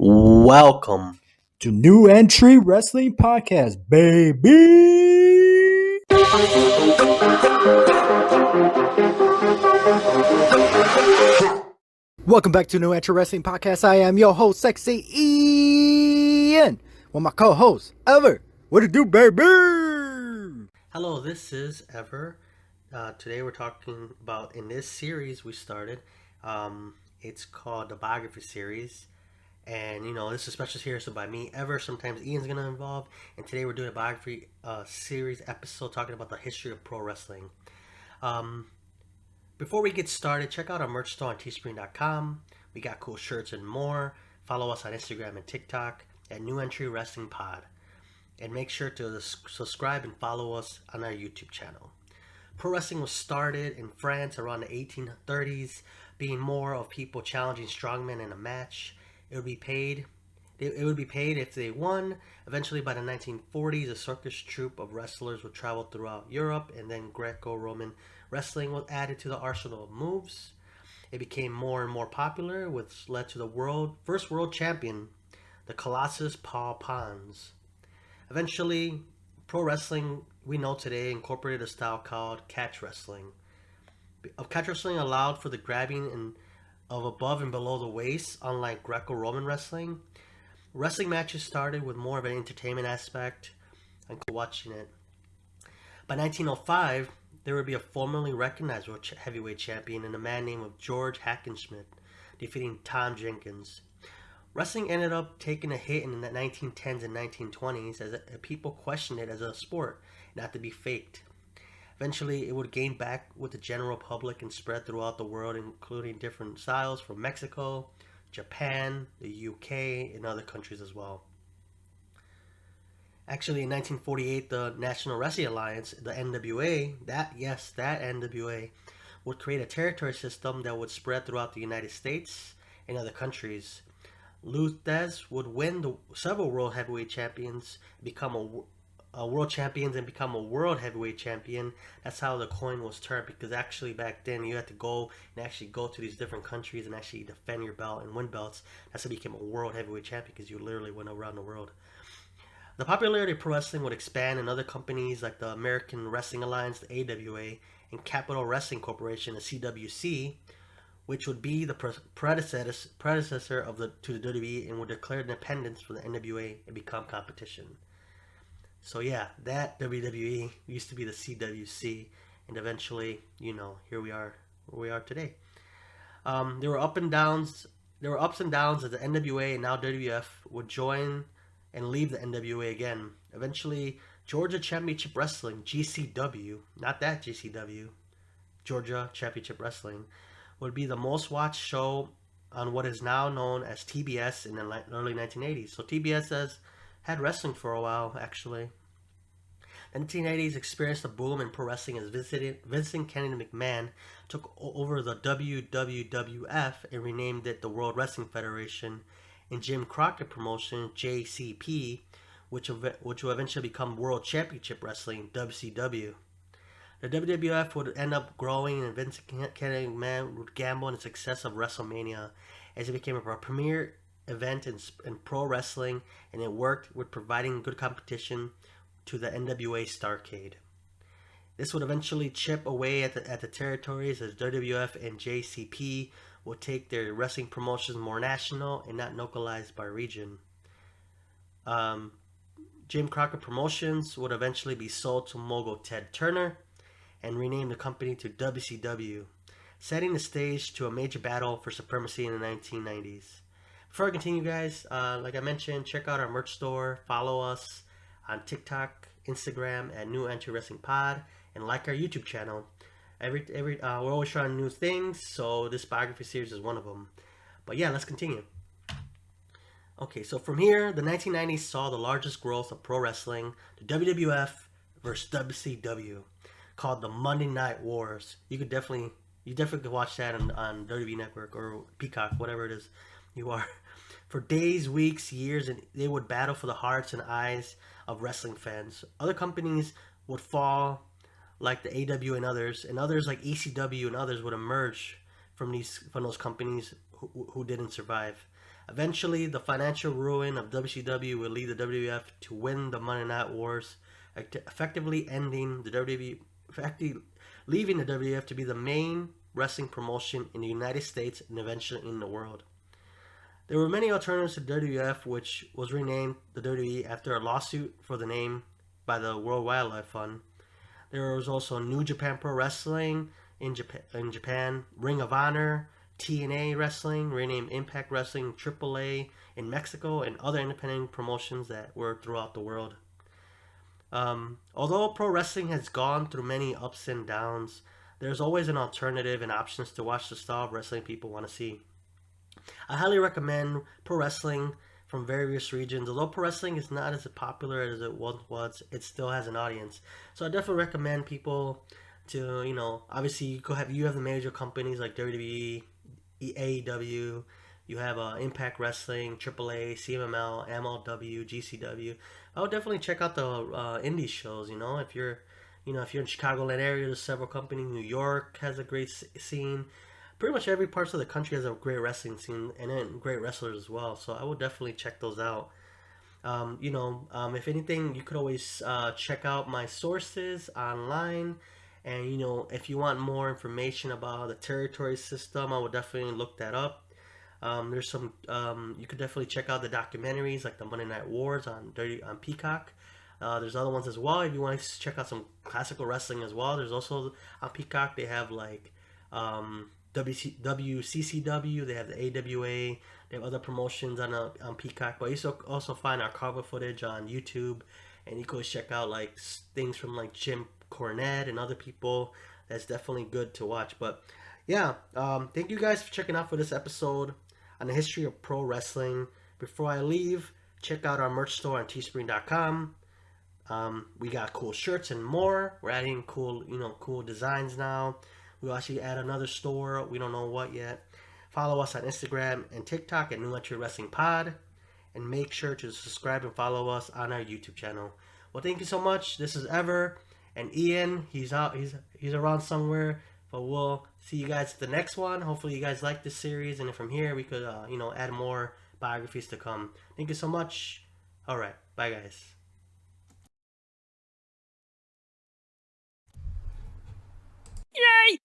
Welcome to New Entry Wrestling Podcast, baby. Welcome back to New Entry Wrestling Podcast. I am your host, Sexy Ian, with my co-host, Ever. What it do, baby? Hello, this is Ever. Today we're talking about, in this series we started, it's called the Biography series. And, this is a special series by me, Ever. Sometimes Ian's going to involve. And today we're doing a Biography series episode talking about the history of pro wrestling. Before we get started, check out our merch store on teespring.com. We got cool shirts and more. Follow us on Instagram and TikTok at New Entry Wrestling Pod. And make sure to subscribe and follow us on our YouTube channel. Pro wrestling was started in France around the 1830s, being more of people challenging strongmen in a match. It would be paid if they won. Eventually, by the 1940s, a circus troupe of wrestlers would travel throughout Europe, and then Greco-Roman wrestling was added to the arsenal of moves. It became more and more popular, which led to the first world champion, the Colossus Paul Pons. Eventually, pro wrestling we know today incorporated a style called catch wrestling. Catch wrestling allowed for the grabbing of above and below the waist, unlike Greco-Roman wrestling. Wrestling matches started with more of an entertainment aspect and watching it. By 1905, there would be a formally recognized world heavyweight champion and a man named George Hackenschmidt, defeating Tom Jenkins. Wrestling ended up taking a hit in the 1910s and 1920s as people questioned it as a sport, not to be faked. Eventually, it would gain back with the general public and spread throughout the world, including different styles from Mexico, Japan, the UK, and other countries as well. Actually, in 1948, the National Wrestling Alliance, the NWA, that NWA, would create a territory system that would spread throughout the United States and other countries. Luthez would win several world heavyweight champions, become a world champions, and become a world heavyweight champion. That's how the coin was turned, because actually back then you had to go to these different countries and actually defend your belt and win belts. That's how you became a world heavyweight champion, because you literally went around the world. The popularity of pro wrestling would expand in other companies like the American Wrestling Alliance, the AWA, and Capital Wrestling Corporation, the CWC, which would be the predecessor to the WWE, and would declare independence from the NWA and become competition. So yeah, that WWE used to be the CWC, and eventually, here we are where we are today. There were ups and downs as the NWA and now WWF would join and leave the NWA again. Eventually, Georgia Championship Wrestling, GCW, not that GCW, Georgia Championship Wrestling, would be the most watched show on what is now known as TBS in the early 1980s. So TBS had wrestling for a while, actually. The 1980s experienced a boom in pro wrestling as Vincent Kennedy McMahon took over the WWF and renamed it the World Wrestling Federation, and Jim Crockett Promotion, JCP, which will eventually become World Championship Wrestling, WCW. The WWF would end up growing, and Vincent Kennedy McMahon would gamble on the success of WrestleMania as it became a premier event in pro wrestling, and it worked with providing good competition to the NWA Starrcade. This would eventually chip away at the territories as WWF and JCP would take their wrestling promotions more national and not localized by region. Jim Crockett Promotions would eventually be sold to mogul Ted Turner and rename the company to WCW, setting the stage to a major battle for supremacy in the 1990s. Before I continue, guys, like I mentioned, check out our merch store, follow us on TikTok, Instagram at New Entry Wrestling Pod, and like our YouTube channel. We're always trying new things, so this biography series is one of them. But yeah, let's continue. Okay, so from here, the 1990s saw the largest growth of pro wrestling, the WWF versus WCW, called the Monday Night Wars. You definitely could watch that on WWE Network or Peacock, whatever it is you are. For days, weeks, years, and they would battle for the hearts and eyes of wrestling fans. Other companies would fall, like the AW and others like ECW and others would emerge from those companies who didn't survive. Eventually, the financial ruin of WCW will lead the WWF to win the Monday Night Wars, effectively ending the WWE, effectively leaving the WWF to be the main wrestling promotion in the United States and eventually in the world. There were many alternatives to WWF, which was renamed the WWE after a lawsuit for the name by the World Wildlife Fund. There was also New Japan Pro Wrestling in Japan, Ring of Honor, TNA Wrestling, renamed Impact Wrestling, AAA in Mexico, and other independent promotions that were throughout the world. Although pro wrestling has gone through many ups and downs, there's always an alternative and options to watch the style of wrestling people want to see. I highly recommend pro wrestling from various regions. Although pro wrestling is not as popular as it once was, it still has an audience. So I definitely recommend people to, obviously you have the major companies like WWE, AEW, you have Impact Wrestling, AAA, CMLL, MLW, GCW. I would definitely check out the indie shows. If you're in Chicagoland area, there's several companies. New York has a great scene. Pretty much every part of the country has a great wrestling scene and then great wrestlers as well. So I would definitely check those out. If anything, you could always check out my sources online. And if you want more information about the territory system, I would definitely look that up. There's some you could definitely check out the documentaries like the Monday Night Wars on Peacock. There's other ones as well. If you want to check out some classical wrestling as well, there's also on Peacock they have like WCCW, they have the AWA, they have other promotions on Peacock. But you also find our cover footage on YouTube, and you can check out like things from like Jim Cornette and other people. That's definitely good to watch. But yeah, thank you guys for checking out for this episode on the history of pro wrestling. Before I leave, check out our merch store on teespring.com. We got cool shirts and more. We're adding cool designs now. We'll actually add another store. We don't know what yet. Follow us on Instagram and TikTok at New Entry Wrestling Pod. And make sure to subscribe and follow us on our YouTube channel. Well, thank you so much. This is Ever. And Ian, he's out. He's around somewhere. But we'll see you guys at the next one. Hopefully you guys like this series. And from here, we could, add more biographies to come. Thank you so much. All right. Bye, guys. Yay!